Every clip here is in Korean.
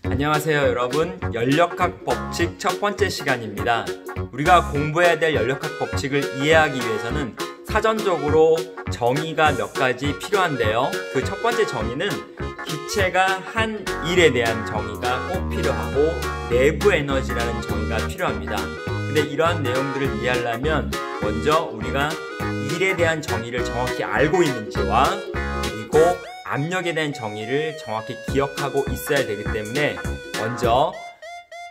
안녕하세요 여러분, 연력학 법칙 첫 번째 시간입니다. 우리가 공부해야 될 연력학 법칙을 이해하기 위해서는 사전적으로 정의가 몇 가지 필요한데요. 그 첫 번째 정의는 기체가 한 일에 대한 정의가 꼭 필요하고 내부 에너지라는 정의가 필요합니다. 근데 이러한 내용들을 이해하려면 먼저 우리가 일에 대한 정의를 정확히 알고 있는지와 그리고 압력에 대한 정의를 정확히 기억하고 있어야 되기 때문에 먼저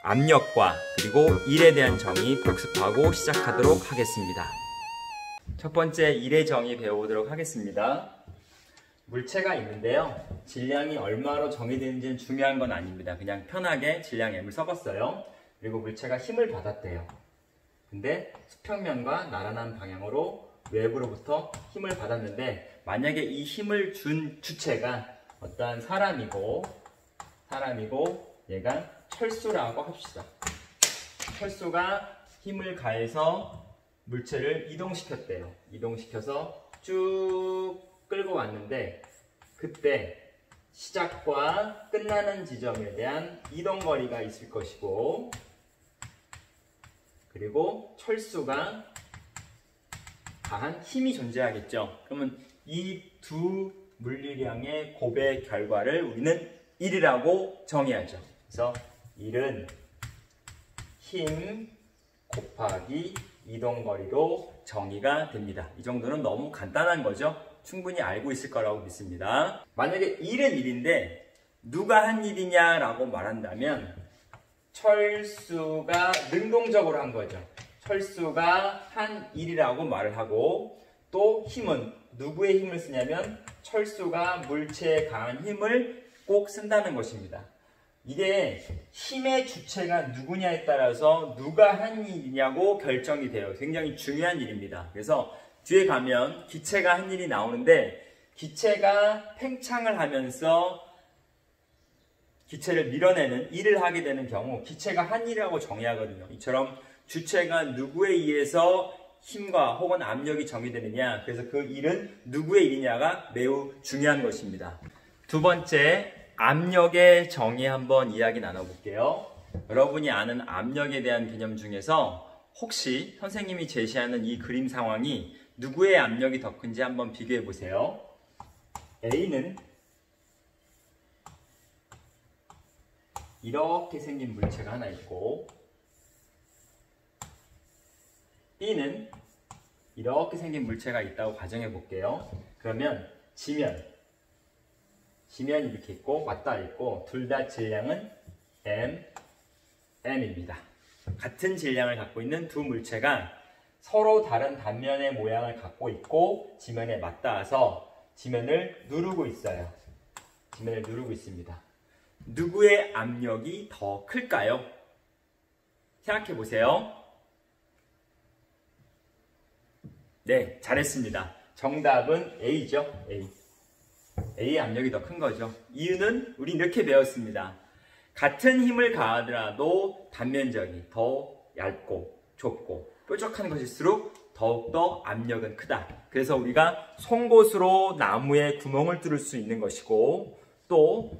압력과 그리고 일에 대한 정의 복습하고 시작하도록 하겠습니다. 첫 번째 일의 정의 배워보도록 하겠습니다. 물체가 있는데요. 질량이 얼마로 정의되는지는 중요한 건 아닙니다. 그냥 편하게 질량 M을 써봤어요. 그리고 물체가 힘을 받았대요. 근데 수평면과 나란한 방향으로 외부로부터 힘을 받았는데 만약에 이 힘을 준 주체가 어떠한 사람이고 얘가 철수라고 합시다. 철수가 힘을 가해서 물체를 이동시켰대요. 이동시켜서 쭉 끌고 왔는데 그때 시작과 끝나는 지점에 대한 이동거리가 있을 것이고 그리고 철수가 가한 힘이 존재하겠죠. 그러면 이 두 물리량의 곱의 결과를 우리는 1이라고 정의하죠. 그래서 1은 힘 곱하기 이동거리로 정의가 됩니다. 이 정도는 너무 간단한 거죠. 충분히 알고 있을 거라고 믿습니다. 만약에 1은 1인데 누가 한 일이냐라고 말한다면 철수가 능동적으로 한 거죠. 철수가 한 일이라고 말을 하고 또 힘은 누구의 힘을 쓰냐면 철수가 물체에 가한 힘을 꼭 쓴다는 것입니다. 이게 힘의 주체가 누구냐에 따라서 누가 한 일이냐고 결정이 돼요. 굉장히 중요한 일입니다. 그래서 뒤에 가면 기체가 한 일이 나오는데 기체가 팽창을 하면서 기체를 밀어내는 일을 하게 되는 경우 기체가 한 일이라고 정의하거든요. 이처럼 주체가 누구에 의해서 힘과 혹은 압력이 정의되느냐, 그래서 그 일은 누구의 일이냐가 매우 중요한 것입니다. 두 번째, 압력의 정의 한번 이야기 나눠볼게요. 여러분이 아는 압력에 대한 개념 중에서 혹시 선생님이 제시하는 이 그림 상황이 누구의 압력이 더 큰지 한번 비교해 보세요. A는 이렇게 생긴 물체가 하나 있고 B는 이렇게 생긴 물체가 있다고 가정해 볼게요. 그러면 지면이 이렇게 있고 맞닿아 있고 둘 다 질량은 M입니다. 같은 질량을 갖고 있는 두 물체가 서로 다른 단면의 모양을 갖고 있고 지면에 맞닿아서 지면을 누르고 있어요. 지면을 누르고 있습니다. 누구의 압력이 더 클까요? 생각해 보세요. 네, 잘했습니다. 정답은 A죠. A의 압력이 더 큰 거죠. 이유는 우리 이렇게 배웠습니다. 같은 힘을 가하더라도 단면적이 더 얇고 좁고 뾰족한 것일수록 더욱더 압력은 크다. 그래서 우리가 송곳으로 나무에 구멍을 뚫을 수 있는 것이고 또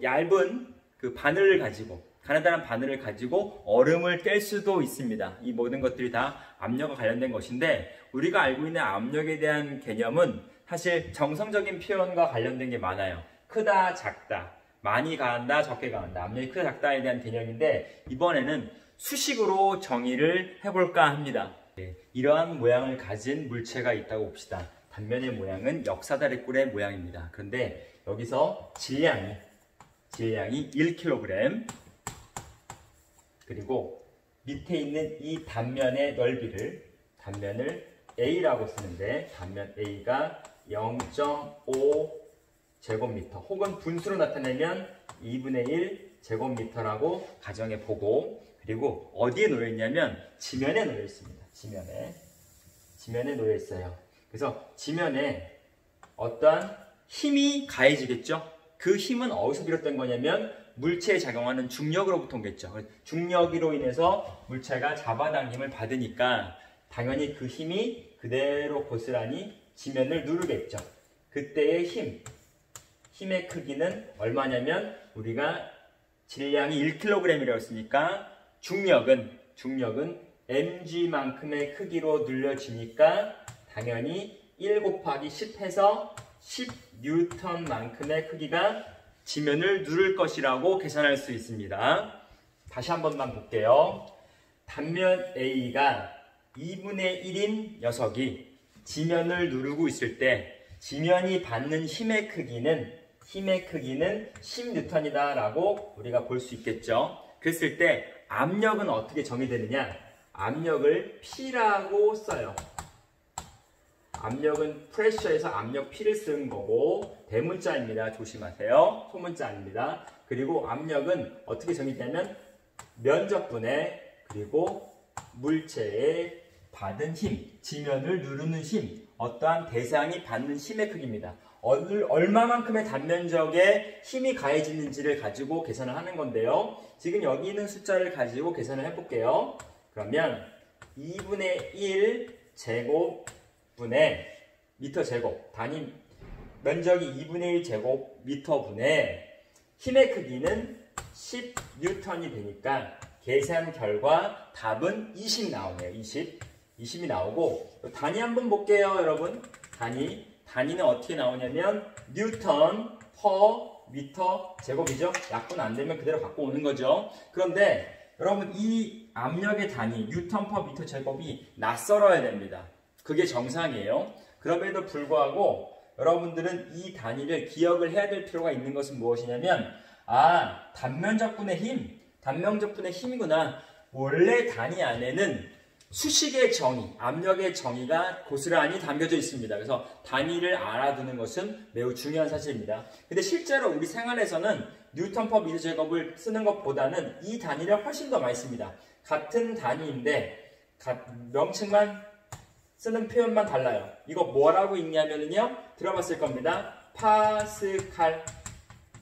얇은 그 바늘을 가지고 가느다란 바늘을 가지고 얼음을 깰 수도 있습니다. 이 모든 것들이 다 압력과 관련된 것인데 우리가 알고 있는 압력에 대한 개념은 사실 정성적인 표현과 관련된 게 많아요. 크다, 작다, 많이 가한다, 적게 가한다. 압력이 크다, 작다에 대한 개념인데 이번에는 수식으로 정의를 해볼까 합니다. 네, 이러한 모양을 가진 물체가 있다고 봅시다. 단면의 모양은 역사다리꼴의 모양입니다. 그런데 여기서 질량이 1kg 그리고 밑에 있는 이 단면의 단면을 A라고 쓰는데 단면 A가 0.5 제곱미터 혹은 분수로 나타내면 2분의 1 제곱미터라고 가정해 보고 그리고 어디에 놓여 있냐면 지면에 놓여 있습니다. 지면에 놓여 있어요. 그래서 지면에 어떠한 힘이 가해지겠죠? 그 힘은 어디서 비롯된 거냐면 물체에 작용하는 중력으로부터 오겠죠. 중력으로 인해서 물체가 잡아당김을 받으니까 당연히 그 힘이 그대로 고스란히 지면을 누르겠죠. 그때의 힘의 크기는 얼마냐면 우리가 질량이 1kg이라고 했으니까 중력은 mg만큼의 크기로 눌려지니까 당연히 1 곱하기 10 해서 10N만큼의 크기가 지면을 누를 것이라고 계산할 수 있습니다. 다시 한 번만 볼게요. 단면 A가 2분의 1인 녀석이 지면을 누르고 있을 때 지면이 받는 힘의 크기는 10N이다 라고 우리가 볼 수 있겠죠. 그랬을 때 압력은 어떻게 정의되느냐? 압력을 P라고 써요. 압력은 프레셔에서 압력 P를 쓰는 거고 대문자입니다. 조심하세요. 소문자 아닙니다. 그리고 압력은 어떻게 정의되냐면 면적분의 그리고 물체의 받은 힘, 지면을 누르는 힘, 어떠한 대상이 받는 힘의 크기입니다. 얼마만큼의 단면적에 힘이 가해지는지를 가지고 계산을 하는 건데요. 지금 여기 있는 숫자를 가지고 계산을 해볼게요. 그러면 2분의 1 제곱분의 미터 제곱, 단위 면적이 2분의 1 제곱 미터분의 힘의 크기는 10N이 되니까 계산 결과 답은 20 나오네요. 20이 나오고 단위 한번 볼게요, 여러분. 단위는 어떻게 나오냐면 뉴턴 퍼 미터 제곱이죠. 약분 안 되면 그대로 갖고 오는 거죠. 그런데 여러분 이 압력의 단위 뉴턴 퍼 미터 제곱이 낯설어야 됩니다. 그게 정상이에요. 그럼에도 불구하고 여러분들은 이 단위를 기억을 해야 될 필요가 있는 것은 무엇이냐면 단면적분의 힘이구나. 원래 단위 안에는 수식의 정의, 압력의 정의가 고스란히 담겨져 있습니다. 그래서 단위를 알아두는 것은 매우 중요한 사실입니다. 근데 실제로 우리 생활에서는 뉴턴 퍼 미터 제곱을 쓰는 것보다는 이 단위를 훨씬 더 많이 씁니다. 같은 단위인데 명칭만 쓰는 표현만 달라요. 이거 뭐라고 읽냐면요, 들어봤을 겁니다. 파스칼.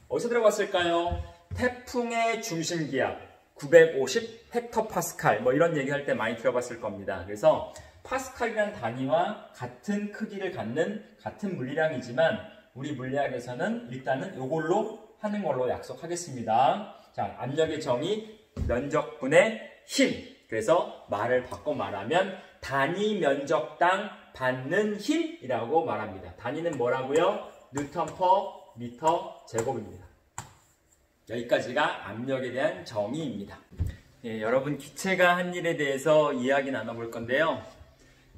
어디서 들어봤을까요? 태풍의 중심기압 950 헥토파스칼 이런 얘기할 때 많이 들어봤을 겁니다. 그래서 파스칼이라는 단위와 같은 크기를 갖는 같은 물리량이지만 우리 물리학에서는 일단은 이걸로 하는 걸로 약속하겠습니다. 자, 압력의 정의 면적분의 힘. 그래서 말을 바꿔 말하면 단위 면적당 받는 힘이라고 말합니다. 단위는 뭐라고요? 뉴턴 퍼 미터 제곱입니다. 여기까지가 압력에 대한 정의입니다. 여러분 기체가 한 일에 대해서 이야기 나눠볼 건데요.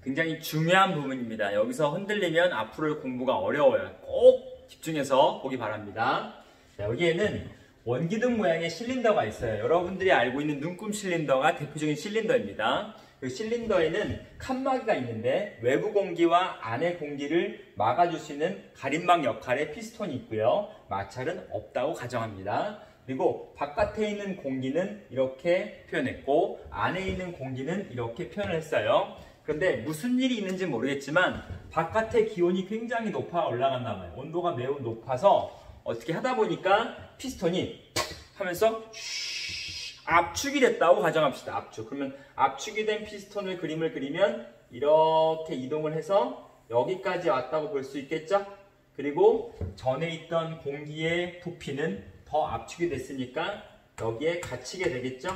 굉장히 중요한 부분입니다. 여기서 흔들리면 앞으로의 공부가 어려워요. 꼭 집중해서 보기 바랍니다. 자, 여기에는 원기둥 모양의 실린더가 있어요. 여러분들이 알고 있는 눈금 실린더가 대표적인 실린더입니다. 그 실린더에는 칸막이가 있는데 외부 공기와 안의 공기를 막아줄 수 있는 가림막 역할의 피스톤이 있고요. 마찰은 없다고 가정합니다. 그리고 바깥에 있는 공기는 이렇게 표현했고 안에 있는 공기는 이렇게 표현을 했어요. 그런데 무슨 일이 있는지 모르겠지만 바깥의 기온이 굉장히 높아 올라갔나 봐요. 온도가 매우 높아서 어떻게 하다 보니까 피스톤이 하면서 압축이 됐다고 가정합시다. 압축. 그러면 압축이 된 피스톤을 그림을 그리면 이렇게 이동을 해서 여기까지 왔다고 볼 수 있겠죠? 그리고 전에 있던 공기의 부피는 더 압축이 됐으니까 여기에 갇히게 되겠죠?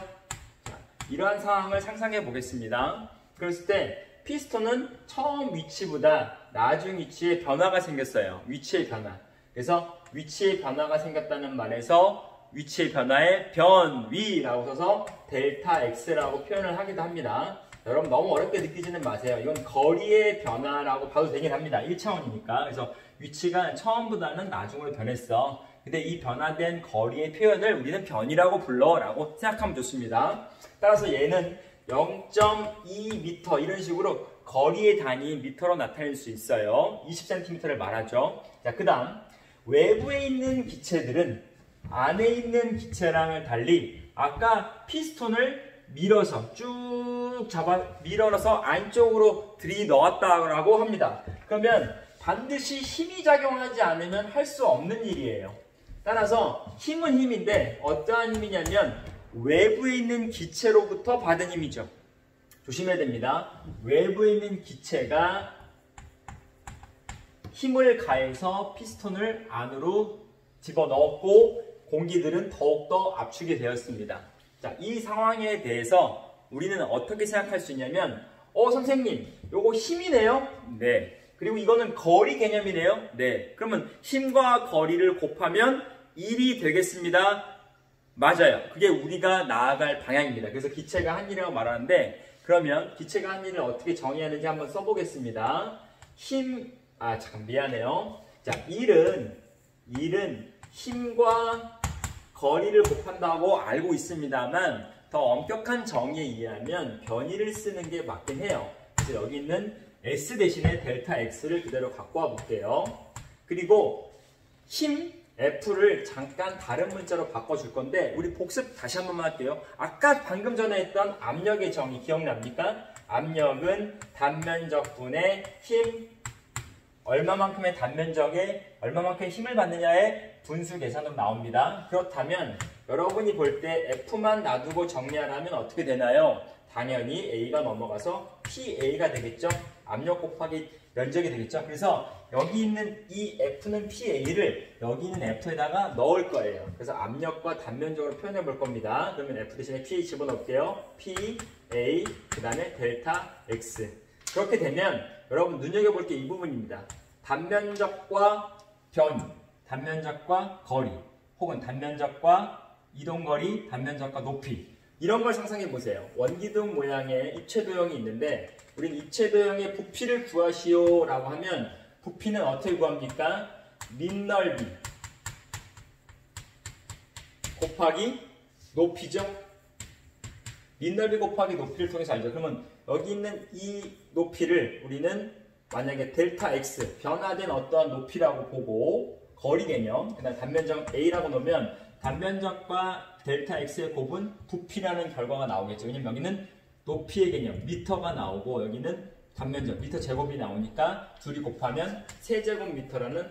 자, 이러한 상황을 상상해 보겠습니다. 그랬을 때 피스톤은 처음 위치보다 나중 위치에 변화가 생겼어요. 위치의 변화. 그래서 위치의 변화가 생겼다는 말에서 위치의 변화에 변위라고 써서 델타 X라고 표현을 하기도 합니다. 여러분 너무 어렵게 느끼지는 마세요. 이건 거리의 변화라고 봐도 되긴 합니다. 1차원이니까. 그래서 위치가 처음보다는 나중으로 변했어. 근데 이 변화된 거리의 표현을 우리는 변이라고 불러 라고 생각하면 좋습니다. 따라서 얘는 0.2m 이런 식으로 거리의 단위 미터로 나타낼 수 있어요. 20cm를 말하죠. 자, 그 다음 외부에 있는 기체들은 안에 있는 기체랑을 달리 아까 피스톤을 밀어서 쭉 밀어서 안쪽으로 들이넣었다고 합니다. 그러면 반드시 힘이 작용하지 않으면 할 수 없는 일이에요. 따라서 힘은 힘인데 어떠한 힘이냐면 외부에 있는 기체로부터 받은 힘이죠. 조심해야 됩니다. 외부에 있는 기체가 힘을 가해서 피스톤을 안으로 집어넣었고 공기들은 더욱더 압축이 되었습니다. 자, 이 상황에 대해서 우리는 어떻게 생각할 수 있냐면 선생님, 요거 힘이네요? 네. 그리고 이거는 거리 개념이네요? 네. 그러면 힘과 거리를 곱하면 1이 되겠습니다. 맞아요. 그게 우리가 나아갈 방향입니다. 그래서 기체가 한 일이라고 말하는데, 그러면 기체가 한 일을 어떻게 정의하는지 한번 써보겠습니다. 잠깐 미안해요. 자, 1은 힘과 거리를 곱한다고 알고 있습니다만 더 엄격한 정의에 의하면 변위를 쓰는 게 맞긴 해요. 그래서 여기 있는 S 대신에 델타 X를 그대로 갖고 와 볼게요. 그리고 힘 F를 잠깐 다른 문자로 바꿔줄 건데 우리 복습 다시 한 번만 할게요. 아까 방금 전에 했던 압력의 정의 기억납니까? 압력은 단면적분의 힘 얼마만큼의 단면적에 얼마만큼의 힘을 받느냐의 분수 계산으로 나옵니다. 그렇다면 여러분이 볼 때 F만 놔두고 정리하라면 어떻게 되나요? 당연히 A가 넘어가서 PA가 되겠죠? 압력 곱하기 면적이 되겠죠? 그래서 여기 있는 이 F는 PA를 여기 있는 F에다가 넣을 거예요. 그래서 압력과 단면적으로 표현해 볼 겁니다. 그러면 F 대신에 PA 집어넣을게요. PA 그 다음에 델타 X. 그렇게 되면 여러분 눈여겨볼 게 이 부분입니다. 단면적과 변이, 단면적과 거리, 혹은 단면적과 이동거리, 단면적과 높이 이런 걸 상상해 보세요. 원기둥 모양의 입체도형이 있는데 우린 입체도형의 부피를 구하시오 라고 하면 부피는 어떻게 구합니까? 밑넓이 곱하기 높이죠? 밑넓이 곱하기 높이를 통해서 알죠. 그러면 여기 있는 이 높이를 우리는 만약에 델타 X, 변화된 어떠한 높이라고 보고 거리 개념, 그 다음 단면적 A라고 놓으면 단면적과 델타 X의 곱은 부피라는 결과가 나오겠죠. 왜냐면 여기는 높이의 개념, 미터가 나오고 여기는 단면적, 미터 제곱이 나오니까 둘이 곱하면 세제곱미터라는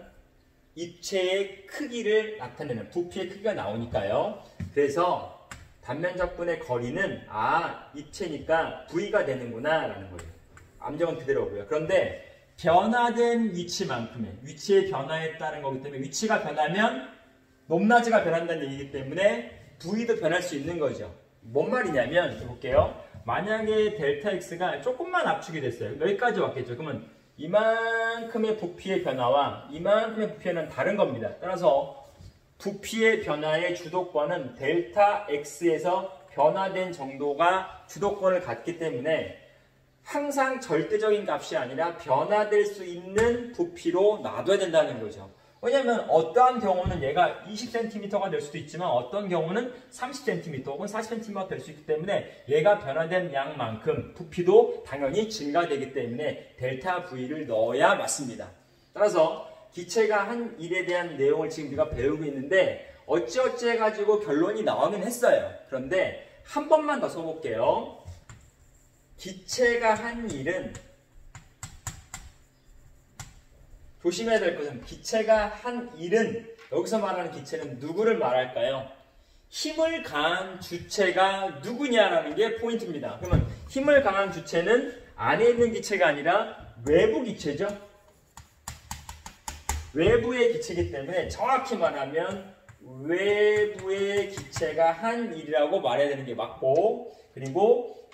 입체의 크기를 나타내는 부피의 크기가 나오니까요. 그래서 단면적분의 거리는 입체니까 V가 되는구나 라는 거예요. 압력은 그대로고요. 그런데 변화된 위치만큼의 위치의 변화에 따른 거기 때문에 위치가 변하면 높낮이가 변한다는 얘기이기 때문에 V도 변할 수 있는 거죠. 뭔 말이냐면 볼게요. 만약에 델타 X가 조금만 압축이 됐어요. 여기까지 왔겠죠. 그러면 이만큼의 부피의 변화와 이만큼의 부피의 변화는 다른 겁니다. 따라서 부피의 변화의 주도권은 델타 X에서 변화된 정도가 주도권을 갖기 때문에 항상 절대적인 값이 아니라 변화될 수 있는 부피로 놔둬야 된다는 거죠. 왜냐하면 어떠한 경우는 얘가 20cm가 될 수도 있지만 어떤 경우는 30cm 혹은 40cm가 될 수 있기 때문에 얘가 변화된 양만큼 부피도 당연히 증가되기 때문에 델타 V를 넣어야 맞습니다. 따라서 기체가 한 일에 대한 내용을 지금 우리가 배우고 있는데 어찌어찌 해가지고 결론이 나오긴 했어요. 그런데 한 번만 더 써볼게요. 기체가 한 일은 조심해야 될 것은 기체가 한 일은 여기서 말하는 기체는 누구를 말할까요? 힘을 가한 주체가 누구냐라는 게 포인트입니다. 그러면 힘을 가한 주체는 안에 있는 기체가 아니라 외부 기체죠. 외부의 기체이기 때문에 정확히 말하면 외부의 기체가 한 일이라고 말해야 되는 게 맞고 그리고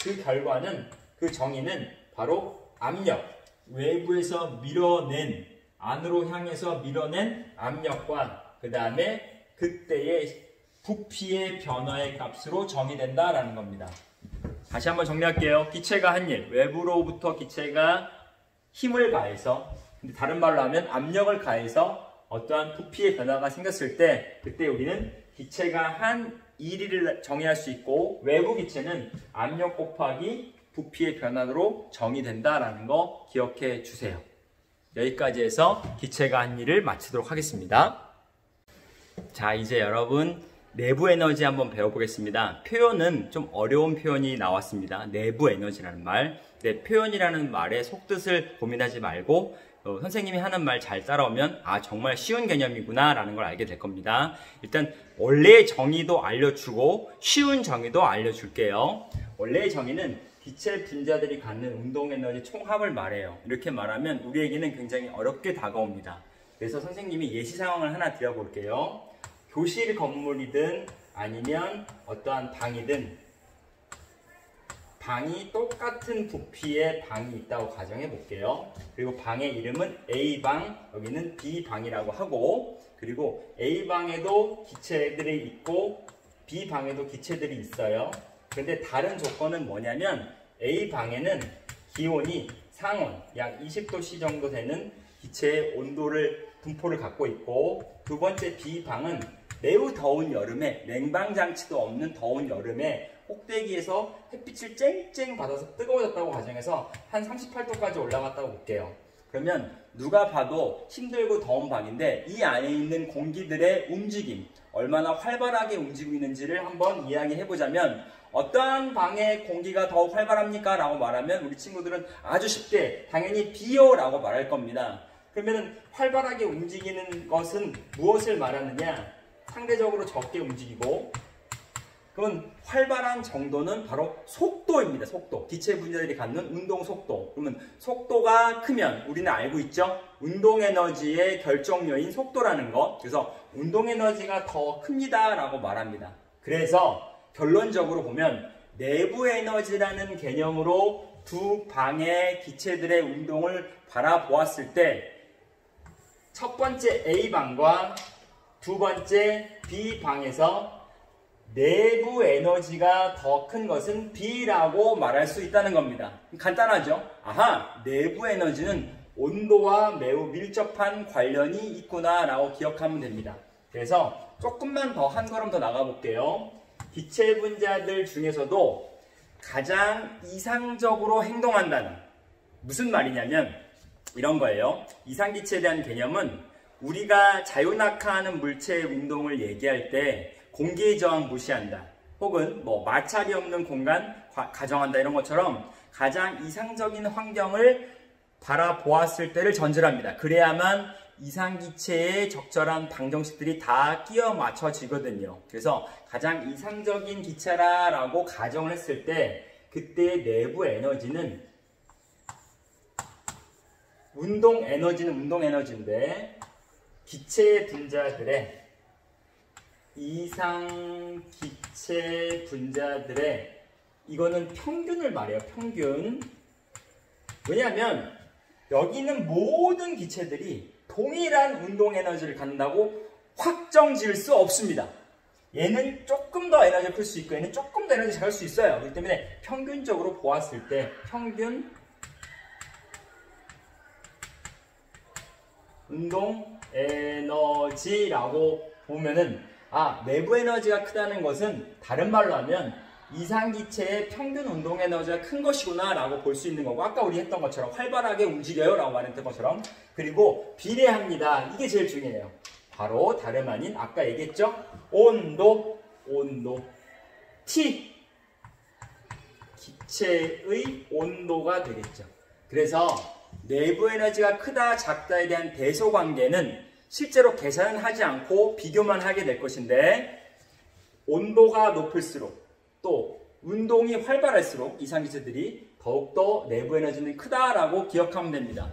그 결과는 그 정의는 바로 압력. 외부에서 밀어낸 안으로 향해서 밀어낸 압력과 그 다음에 그때의 부피의 변화의 값으로 정의된다라는 겁니다. 다시 한번 정리할게요. 기체가 한 일, 외부로부터 기체가 힘을 가해서 근데 다른 말로 하면 압력을 가해서 어떠한 부피의 변화가 생겼을 때 그때 우리는 기체가 한 일을 정의할 수 있고 외부 기체는 압력 곱하기 부피의 변화로 정의된다라는 거 기억해 주세요. 여기까지 해서 기체가 한 일을 마치도록 하겠습니다. 자, 이제 여러분 내부 에너지 한번 배워보겠습니다. 표현은 좀 어려운 표현이 나왔습니다. 내부 에너지라는 말. 네, 표현이라는 말의 속뜻을 고민하지 말고 선생님이 하는 말 잘 따라오면 정말 쉬운 개념이구나 라는 걸 알게 될 겁니다. 일단 원래의 정의도 알려주고 쉬운 정의도 알려줄게요. 원래의 정의는 기체 분자들이 갖는 운동에너지 총합을 말해요. 이렇게 말하면 우리에게는 굉장히 어렵게 다가옵니다. 그래서 선생님이 예시 상황을 하나 드려볼게요. 교실 건물이든 아니면 어떠한 방이든 방이 똑같은 부피의 방이 있다고 가정해 볼게요. 그리고 방의 이름은 A방, 여기는 B방이라고 하고, 그리고 A방에도 기체들이 있고 B방에도 기체들이 있어요. 그런데 다른 조건은 뭐냐면 A방에는 기온이 상온 약 20도C 정도 되는 기체의 온도를 분포를 갖고 있고, 두 번째 B방은 매우 더운 여름에, 냉방장치도 없는 더운 여름에 꼭대기에서 햇빛을 쨍쨍 받아서 뜨거워졌다고 가정해서 한 38도까지 올라갔다고 볼게요. 그러면 누가 봐도 힘들고 더운 방인데 이 안에 있는 공기들의 움직임, 얼마나 활발하게 움직이고 있는지를 한번 이야기해 보자면, 어떠한 방의 공기가 더 활발합니까? 라고 말하면 우리 친구들은 아주 쉽게 당연히 B요 라고 말할 겁니다. 그러면 활발하게 움직이는 것은 무엇을 말하느냐? 상대적으로 적게 움직이고, 그러면 활발한 정도는 바로 속도입니다. 속도. 기체 분자들이 갖는 운동 속도. 그러면 속도가 크면 우리는 알고 있죠? 운동 에너지의 결정요인 속도라는 것. 그래서 운동 에너지가 더 큽니다 라고 말합니다. 그래서 결론적으로 보면 내부 에너지라는 개념으로 두 방의 기체들의 운동을 바라보았을 때 첫 번째 A방과 두 번째 B방에서 내부 에너지가 더 큰 것은 B라고 말할 수 있다는 겁니다. 간단하죠? 아하, 내부 에너지는 온도와 매우 밀접한 관련이 있구나 라고 기억하면 됩니다. 그래서 조금만 더 한 걸음 더 나가 볼게요. 기체 분자들 중에서도 가장 이상적으로 행동한다는, 무슨 말이냐면 이런 거예요. 이상기체에 대한 개념은 우리가 자유낙하하는 물체의 운동을 얘기할 때 공기의 저항 무시한다, 혹은 뭐 마찰이 없는 공간 가정한다, 이런 것처럼 가장 이상적인 환경을 바라보았을 때를 전제합니다. 그래야만 이상기체의 적절한 방정식들이 다 끼워 맞춰지거든요. 그래서 가장 이상적인 기체라고 가정을 했을 때 그때의 내부 에너지는 운동 에너지인데 기체 분자들의 이상기체 분자들의 이거는 평균을 말해요. 평균. 왜냐하면 여기 있는 모든 기체들이 동일한 운동 에너지를 갖는다고 확정 지을 수 없습니다. 얘는 조금 더 에너지를 풀 수 있고 얘는 조금 더 에너지 작을 수 있어요. 그렇기 때문에 평균적으로 보았을 때 평균 운동 에너지라고 보면은, 아, 내부 에너지가 크다는 것은 다른 말로 하면 이상기체의 평균 운동 에너지가 큰 것이구나 라고 볼 수 있는 거고, 아까 우리 했던 것처럼 활발하게 움직여요 라고 말했던 것처럼, 그리고 비례합니다. 이게 제일 중요해요. 바로 다름 아닌 아까 얘기했죠? 온도 T, 기체의 온도가 되겠죠. 그래서 내부 에너지가 크다 작다에 대한 대소관계는 실제로 계산은 하지 않고 비교만 하게 될 것인데, 온도가 높을수록 또 운동이 활발할수록 이상기체들이 더욱더 내부 에너지는 크다라고 기억하면 됩니다.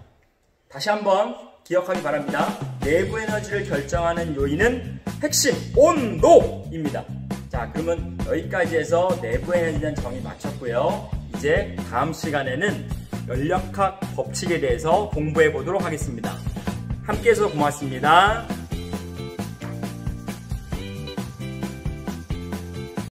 다시 한번 기억하기 바랍니다. 내부 에너지를 결정하는 요인은 핵심 온도입니다. 자, 그러면 여기까지 해서 내부 에너지에 대한 정의 마쳤고요. 이제 다음 시간에는 연력학 법칙에 대해서 공부해 보도록 하겠습니다. 함께 해서 고맙습니다.